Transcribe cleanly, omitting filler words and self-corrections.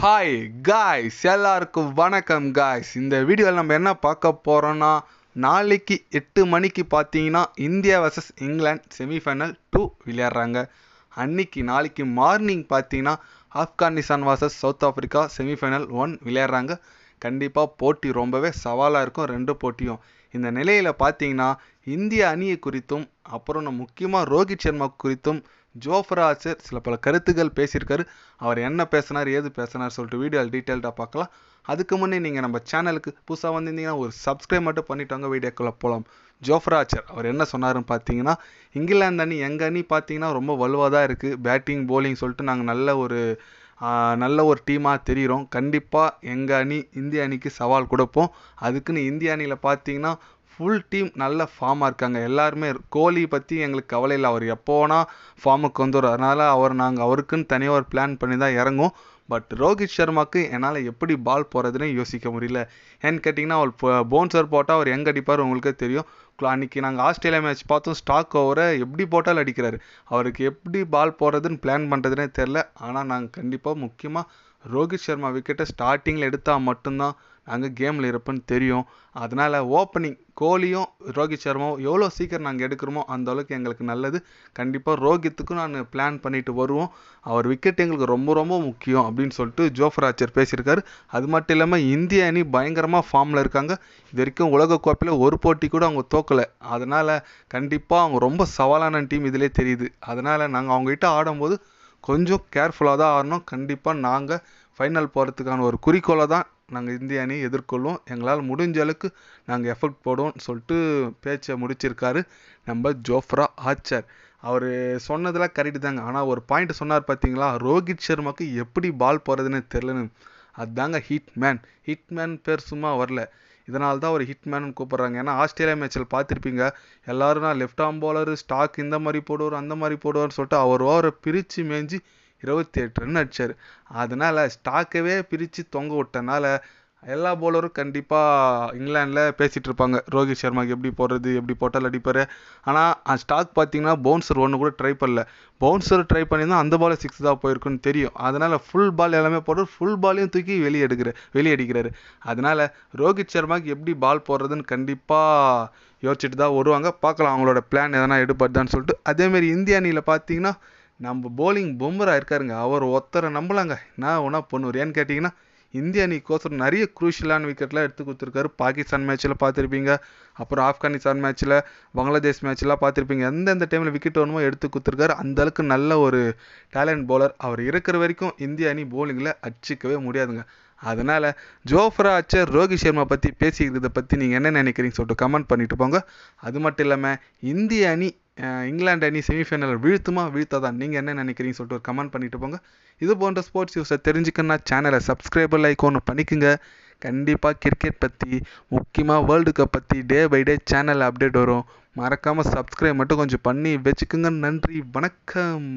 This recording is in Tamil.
ஹாய் காய்ஸ், எல்லாருக்கும் வணக்கம் காய்ஸ். இந்த வீடியோவில் நம்ம என்ன பார்க்க போகிறோன்னா, நாளைக்கு 8 மணிக்கு பார்த்தீங்கன்னா இந்தியா வர்சஸ் இங்கிலாந்து செமிஃபைனல் 2 விளையாடுறாங்க. நாளைக்கு மார்னிங் பார்த்தீங்கன்னா Afghanistan versus south Africa semi-final 1 விளையாடுறாங்க. கண்டிப்பாக போட்டி ரொம்பவே சவாலாக இருக்கும் ரெண்டு போட்டியும். இந்த நிலையில் பார்த்தீங்கன்னா இந்திய அணியை குறித்தும் அப்புறம் முக்கியமாக ரோஹித் சர்மா குறித்தும் ஜோஃப்ரா ஆர்ச்சர் சில பல கருத்துக்கள் பேசியிருக்காரு. அவர் என்ன பேசினார், ஏது பேசினார் சொல்லிட்டு வீடியோவில் டீட்டெயில்டாக பார்க்கலாம். அதுக்கு முன்னே நீங்கள் நம்ம சேனலுக்கு புதுசாக வந்திருந்தீங்கன்னா ஒரு சப்ஸ்கிரைப் மட்டும் பண்ணிவிட்டாங்க. வீடியோக்குள்ளே போகலாம். ஜோஃப்ரா ஆர்ச்சர் அவர் என்ன சொன்னாருன்னு பார்த்தீங்கன்னா, இங்கிலாந்து அணி எங்கள் அணி பார்த்தீங்கன்னா ரொம்ப வலுவாக தான் இருக்குது. பேட்டிங் போலிங் சொல்லிட்டு நாங்கள் நல்ல ஒரு டீமாக தெரிகிறோம். கண்டிப்பாக எங்கள் அணி இந்திய அணிக்கு சவால் கொடுப்போம். அதுக்குன்னு இந்திய அணியில் பார்த்தீங்கன்னா ஃபுல் டீம் நல்ல ஃபார்மாக இருக்காங்க. எல்லாருமே கோலி பற்றி எங்களுக்கு கவலை இல்லை. அவர் எப்போ வேணால் ஃபார்முக்கு வந்துடும். அதனால் நாங்கள் அவருக்குன்னு தனியாக ஒரு பிளான் பண்ணி தான் இறங்குவோம். பட் ரோஹித் சர்மாவுக்கு என்னால் எப்படி பால் போகிறதுன்னு யோசிக்க முடியல. ஏன்னு கேட்டிங்கன்னா, அவர் பவுன்சர் போட்டால் அவர் எங்கே அடிப்பார் உங்களுக்கே தெரியும். அன்றைக்கி நாங்கள் ஆஸ்திரேலியா மேட்ச் பார்த்தோம். ஸ்டாக் ஓவரை எப்படி போட்டாலும் அடிக்கிறாரு. அவருக்கு எப்படி பால் போடுறதுன்னு பிளான் பண்ணுறதுனே தெரில. ஆனால் நாங்கள் கண்டிப்பாக முக்கியமாக ரோஹித் சர்மா விக்கெட்டை ஸ்டார்டிங்கில் எடுத்தால் மட்டும்தான் நாங்கள் கேமில் இருப்போன்னு தெரியும். அதனால் ஓப்பனிங் கோலியும் ரோஹித் சர்மாவும் எவ்வளோ சீக்கிரம் நாங்கள் எடுக்கிறோமோ அந்த அளவுக்கு எங்களுக்கு நல்லது. கண்டிப்பாக ரோஹித்துக்கும் நான் பிளான் பண்ணிட்டு வருவோம். அவர் விக்கெட் எங்களுக்கு ரொம்ப ரொம்ப முக்கியம் அப்படின்னு சொல்லிட்டு ஜோஃப்ரா ஆர்ச்சர் பேசியிருக்காரு. அது மட்டும் இல்லாமல் இந்திய அணி பயங்கரமாக ஃபார்மில் இருக்காங்க. இது வரைக்கும் உலகக்கோப்பையில் ஒரு போட்டி கூட அவங்க தோக்கலை. அதனால் கண்டிப்பாக அவங்க ரொம்ப சவாலான டீம் இதிலே தெரியுது. அதனால் நாங்கள் அவங்ககிட்ட ஆடும்போது கொஞ்சம் கேர்ஃபுல்லாக தான் ஆடணும். கண்டிப்பாக நாங்கள் ஃபைனல் போகிறதுக்கான ஒரு குறிக்கோளை தான் நாங்கள் இந்திய அணியை எதிர்கொள்வோம். எங்களால் முடிஞ்ச அளவுக்கு நாங்கள் எஃபர்ட் போடுவோம்னு சொல்லிட்டு பேச்சை முடிச்சிருக்காரு நம்ம ஜோஃப்ரா ஆர்ச்சர். அவர் சொன்னதெல்லாம் கரெக்டு தாங்க. ஆனால் ஒரு பாயிண்ட் சொன்னார் பார்த்தீங்களா, ரோஹித் சர்மாவுக்கு எப்படி பால் போகிறதுன்னு தெரிலன்னு. அதுதாங்க ஹிட்மேன் பேர் சும்மா வரல. இதனால தான் ஒரு ஹிட்மேன் கூப்பிட்றாங்க. ஏன்னா ஆஸ்திரேலியா மேட்சில் பார்த்துருப்பீங்க, எல்லோரும் நான் லெஃப்ட் ஆர்ம் பவுலரு ஸ்டாக் இந்த மாதிரி போடுவார் அந்த மாதிரி போடுவார்னு சொல்லிட்டு அவர் ஓவரை பிரித்து மேய்ஞ்சி 28 ரன் அடித்தார். அதனால் ஸ்டாக்கவே பிரித்து தொங்க விட்டனால எல்லா பவுலரும் கண்டிப்பாக இங்கிலாண்டில் பேசிகிட்டு இருப்பாங்க, ரோஹித் சர்மாவுக்கு எப்படி போடுறது, எப்படி போட்டால் அடிப்பார். ஆனால் ஸ்டாக் பார்த்தீங்கன்னா பவுன்சர் ஒன்று கூட ட்ரை பண்ணல. பவுன்சர் ட்ரை பண்ணியிருந்தால் அந்த பால் 6 தான் போயிருக்குன்னு தெரியும். அதனால் ஃபுல் பால் எல்லாமே போடுறது, ஃபுல் பாலையும் தூக்கி வெளியே அடிக்கிறாரு. அதனால் ரோஹித் சர்மாவுக்கு எப்படி பால் போடுறதுன்னு கண்டிப்பாக யோசிச்சுட்டு தான் வருவாங்க. பார்க்கலாம் அவங்களோட பிளான் எதனா எடுப்படுதான்னு சொல்லிட்டு. அதேமாரி இந்திய அணியில் பார்த்தீங்கன்னா நம்ம போலிங் பும்ரா இருக்காருங்க. அவர் ஒருத்தரை நம்பலாங்க. நான் ஒன்றா பண்ணுவார். ஏன்னு கேட்டிங்கன்னா இந்திய அணிக்கோசரம் நிறைய குரூஷியலான விக்கெட்லாம் எடுத்து கொடுத்துருக்காரு. பாகிஸ்தான் மேட்ச்சில் பார்த்துருப்பீங்க, அப்புறம் ஆப்கானிஸ்தான் மேட்ச்சில், பங்களாதேஷ் மேட்ச்லாம் பார்த்துருப்பீங்க. எந்தெந்த டைமில் விக்கெட் வேணுமோ எடுத்து கொடுத்துருக்காரு. அந்தளவுக்கு நல்ல ஒரு டேலண்ட் பவுலர். அவர் இருக்கிற வரைக்கும் இந்திய அணி போலிங்கில் அடிச்சிக்கவே முடியாதுங்க. அதனால் ஜோஃப்ரா ஆர்ச்சர் ரோஹித் சர்மா பற்றி பேசிக்கிறத பற்றி நீங்கள் என்ன நினைக்கிறீங்க சொல்லிட்டு கமெண்ட் பண்ணிட்டு போங்க. அது மட்டும் இல்லாமல் இந்திய அணி இங்கிலாந்து அணி செமிஃபைனல் வீழ்த்தாதான் நீங்கள் என்ன நினைக்கிறீங்க சொல்லிட்டு ஒரு கமெண்ட் பண்ணிட்டு போங்க. இது போன்ற ஸ்போர்ட்ஸ் நியூஸை தெரிஞ்சுக்கணுன்னா சேனலை சப்ஸ்கிரைபர் லைக் ஒன்று பண்ணிக்கோங்க. கண்டிப்பாக கிரிக்கெட் பற்றி, முக்கியமாக வேர்ல்டு கப் பற்றி டே பை டே சேனலில் அப்டேட் வரும். மறக்காமல் சப்ஸ்கிரைப் மட்டும் கொஞ்சம் பண்ணி வச்சுக்கோங்க. நன்றி, வணக்கம்.